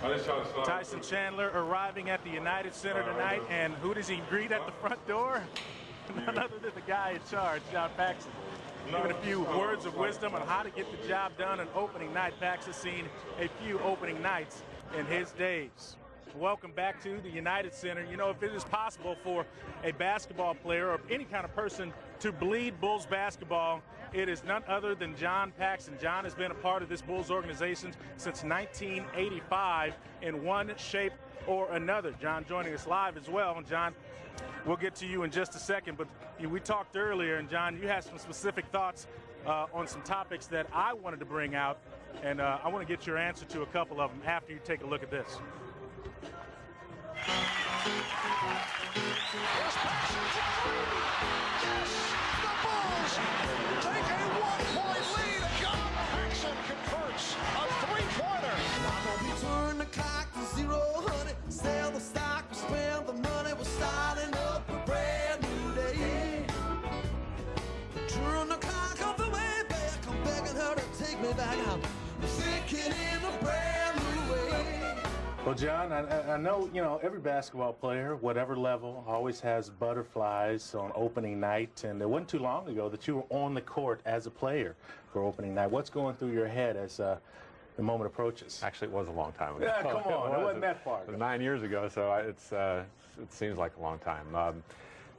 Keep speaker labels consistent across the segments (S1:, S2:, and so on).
S1: Tyson Chandler arriving at the United Center tonight, and who does he greet at the front door? None other than the guy in charge, John Paxson. Giving a few words of wisdom on how to get the job done on opening night. Pax has seen a few opening nights in his days. Welcome back to the United Center. You know, if it is possible for a basketball player or any kind of person to bleed Bulls basketball, it is none other than John Paxson. John has been a part of this Bulls organization since 1985 in one shape or another. John joining us live as well. And John, we'll get to you in just a second, but we talked earlier, and John, you had some specific thoughts on some topics that I wanted to bring out, and I want to get your answer to a couple of them after you take a look at this.
S2: Here's Paxson for three. Yes, the Bulls take a 1-point lead, and John Paxson converts a three-pointer.
S3: We turn the clock to 0-100, sell the stock, we spend the money, we're starting up a brand new day. Turn the clock off the way back, I'm begging her to take me back, I'm thinking in a brand new way.
S4: Well, John, I know, you know, every basketball player, whatever level, always has butterflies on opening night, and it wasn't too long ago that you were on the court as a player for opening night. What's going through your head as the moment approaches?
S5: Actually, it was a long time ago.
S4: Yeah, come on, it wasn't that far ago.
S5: 9 years ago, so it seems like a long time.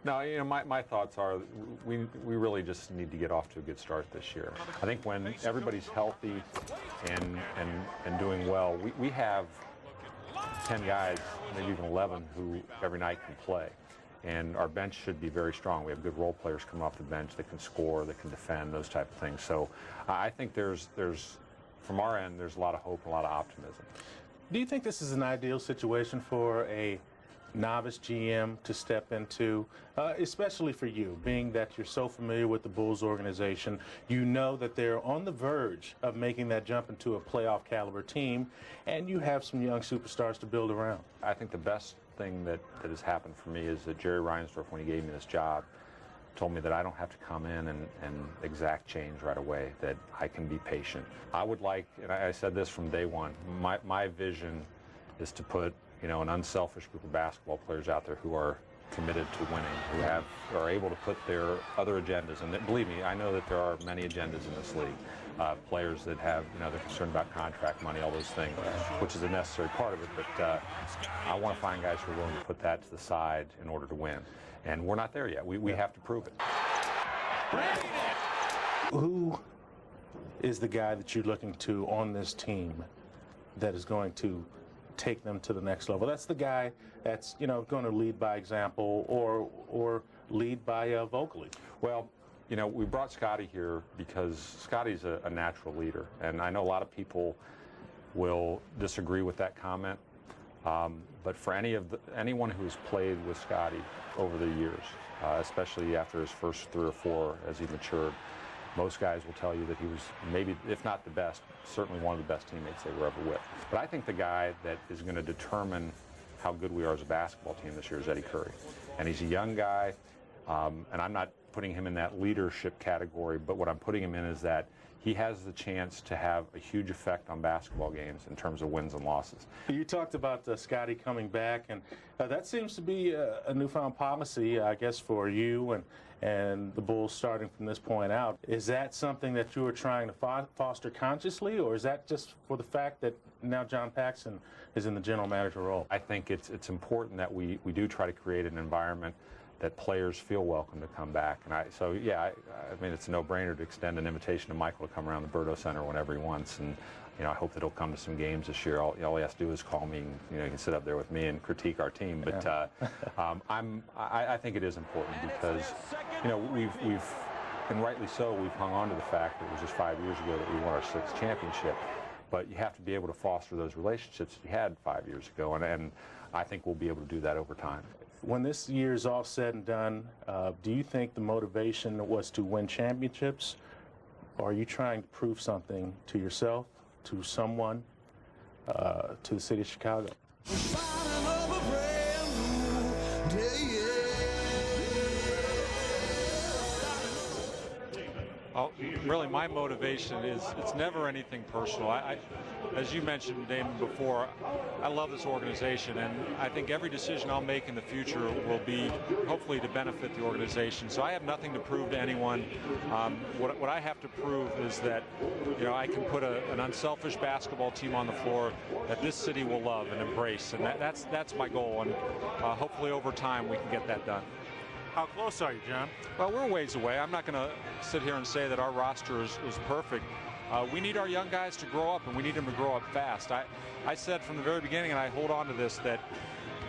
S5: No, you know, my thoughts are we really just need to get off to a good start this year. I think when everybody's healthy and doing well, we have 10 guys, maybe even 11, who every night can play. And our bench should be very strong. We have good role players coming off the bench that can score, that can defend, those type of things. So I think there's from our end, there's a lot of hope and a lot of optimism.
S4: Do you think this is an ideal situation for a novice GM to step into, especially for you, being that you're so familiar with the Bulls organization? You know that they're on the verge of making that jump into a playoff caliber team, and you have some young superstars to build around.
S5: I think the best thing that has happened for me is that Jerry Reinsdorf, when he gave me this job, told me that I don't have to come in and exact change right away, that I can be patient. I would like, and I said this from day one, my vision is to put, you know, an unselfish group of basketball players out there who are committed to winning, who are able to put their other agendas, and believe me, I know that there are many agendas in this league. Players that have, you know, they're concerned about contract money, all those things, which is a necessary part of it, but I want to find guys who are willing to put that to the side in order to win. And we're not there yet. We have to prove it.
S4: Who is the guy that you're looking to on this team that is going to take them to the next level? That's the guy that's, you know, going to lead by example or lead by vocally.
S5: Well, you know, we brought Scotty here because Scotty's a natural leader, and I know a lot of people will disagree with that comment. But for anyone who's played with Scotty over the years, especially after his first 3 or 4 as he matured, most guys will tell you that he was maybe, if not the best, certainly one of the best teammates they were ever with. But I think the guy that is going to determine how good we are as a basketball team this year is Eddie Curry. And he's a young guy, and I'm not putting him in that leadership category, but what I'm putting him in is that he has the chance to have a huge effect on basketball games in terms of wins and losses.
S4: You talked about Scotty coming back, and that seems to be a newfound policy, I guess, for you and the Bulls starting from this point out. Is that something that you were trying to foster consciously, or is that just for the fact that now John Paxson is in the general manager role?
S5: I think it's important that we do try to create an environment that players feel welcome to come back. And I mean, it's a no-brainer to extend an invitation to Michael to come around the Berto Center whenever he wants. And, you know, I hope that he'll come to some games this year. All he has to do is call me, and, you know, he can sit up there with me and critique our team. But I think it is important because, you know, we've, and rightly so, we've hung on to the fact that it was just 5 years ago that we won our 6th championship. But you have to be able to foster those relationships that you had 5 years ago, and I think we'll be able to do that over time.
S4: When this year is all said and done, do you think the motivation was to win championships, or are you trying to prove something to yourself, to someone, to the city of Chicago?
S5: really my motivation is it's never anything personal. As you mentioned, Damon, before, I love this organization, and I think every decision I'll make in the future will be hopefully to benefit the organization. So I have nothing to prove to anyone. What I have to prove is that, you know, I can put an unselfish basketball team on the floor that this city will love and embrace, and that's my goal. And hopefully over time we can get that done.
S1: How close are you, John?
S5: Well, we're a ways away. I'm not going to sit here and say that our roster is perfect. We need our young guys to grow up, and we need them to grow up fast. I said from the very beginning, and I hold on to this, that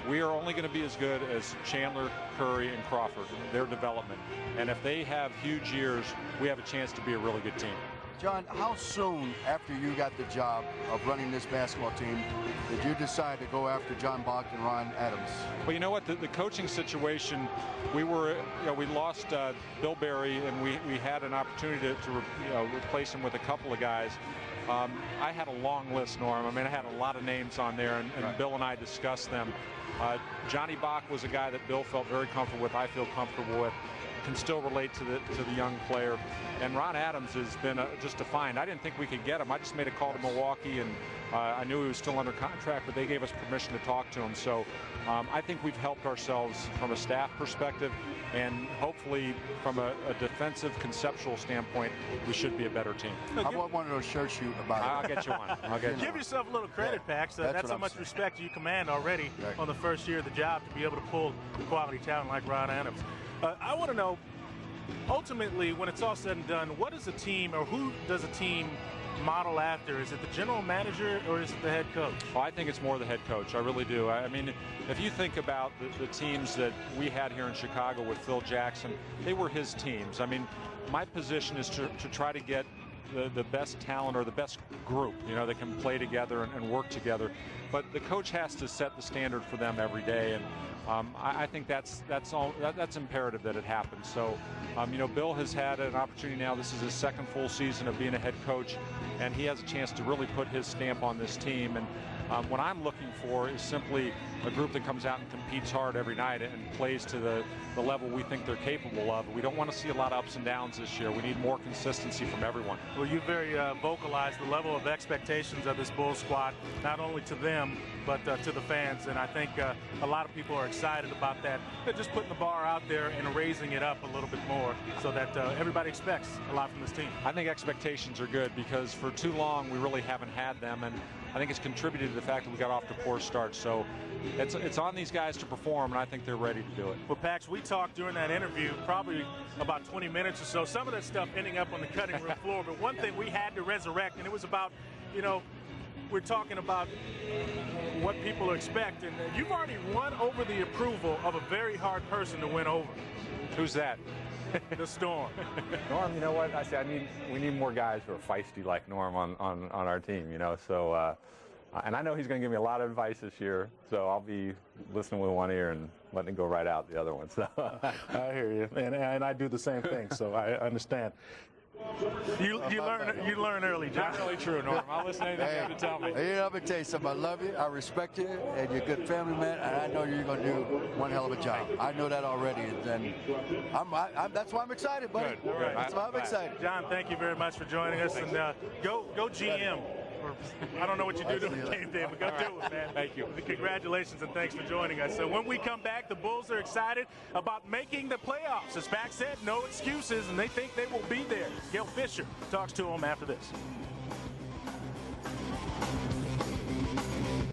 S5: we are only going to be as good as Chandler, Curry, and Crawford, their development. And if they have huge years, we have a chance to be a really good team.
S6: John, how soon after you got the job of running this basketball team did you decide to go after John Bach and Ron Adams?
S5: Well, you know what, the coaching situation, we lost Bill Berry, and we had an opportunity to replace him with a couple of guys. I had a long list, Norm. I mean, I had a lot of names on there, and
S6: Right.
S5: Bill and I discussed them. Johnny Bach was a guy that Bill felt very comfortable with, I feel comfortable with, can still relate to the young player. And Ron Adams has been just a find. I didn't think we could get him. I just made a call to Milwaukee, and I knew he was still under contract, but they gave us permission to talk to him. So I think we've helped ourselves from a staff perspective, and hopefully from a defensive conceptual standpoint, we should be a better team.
S6: How about one of those shirts you about it?
S5: I'll get you one. I'll get you
S1: Give yourself a little credit,
S6: Yeah,
S1: Pax.
S6: that's
S1: That's
S6: what
S1: how
S6: I'm
S1: much
S6: saying.
S1: respect you command already
S6: Right.
S1: on the first year of the job to be able to pull quality talent like Ron Adams. I want to know, ultimately, when it's all said and done, what is a team, or who does a team model after? Is it the general manager, or is it the head coach?
S5: Well, I think it's more the head coach. I really do. I mean, if you think about the teams that we had here in Chicago with Phil Jackson, they were his teams. I mean, my position is to try to get the best talent, or the best group, you know, that can play together and work together. But the coach has to set the standard for them every day, and I think that's imperative that it happens. So, you know, Bill has had an opportunity now. This is his second full season of being a head coach, and he has a chance to really put his stamp on this team. And what I'm looking for is simply a group that comes out and competes hard every night and plays to the level we think they're capable of. We don't want to see a lot of ups and downs this year. We need more consistency from everyone.
S1: Well, you very vocalized the level of expectations of this Bulls squad, not only to them, but to the fans. And I think a lot of people are excited about that. They're just putting the bar out there and raising it up a little bit more so that everybody expects a lot from this team.
S5: I think expectations are good, because for too long we really haven't had them, and I think it's contributed to the fact that we got off to poor starts. So it's on these guys to perform, and I think they're ready to do it.
S1: Well, Pax, we talked during that interview probably about 20 minutes or so. Some of that stuff ending up on the cutting room floor, but one thing we had to resurrect, and it was about, you know, we're talking about what people expect, and you've already won over the approval of a very hard person to win over.
S5: Who's that?
S1: The Storm.
S5: Norm, you know what? We need more guys who are feisty like Norm on our team, you know. So, and I know he's going to give me a lot of advice this year, so I'll be listening with one ear and letting it go right out the other one. So
S4: I hear you, and I do the same thing, so I understand.
S1: You learn early, John.
S5: not really true, Norm. I'll listen to anything you have to tell me.
S6: Hey, let me tell you something. I love you. I respect you, and you're a good family man. And I know you're going to do one hell of a job. I know that already, and that's why I'm excited, buddy.
S5: Good. All right.
S6: That's why I'm excited.
S1: John, thank you very much for joining us, and go GM. Or, I don't know what you do during game day, but go do it, man.
S5: Thank you.
S1: Congratulations, and thanks for joining us. So when we come back, the Bulls are excited about making the playoffs. As Pax said, no excuses, and they think they will be there. Gail Fisher talks to them after this.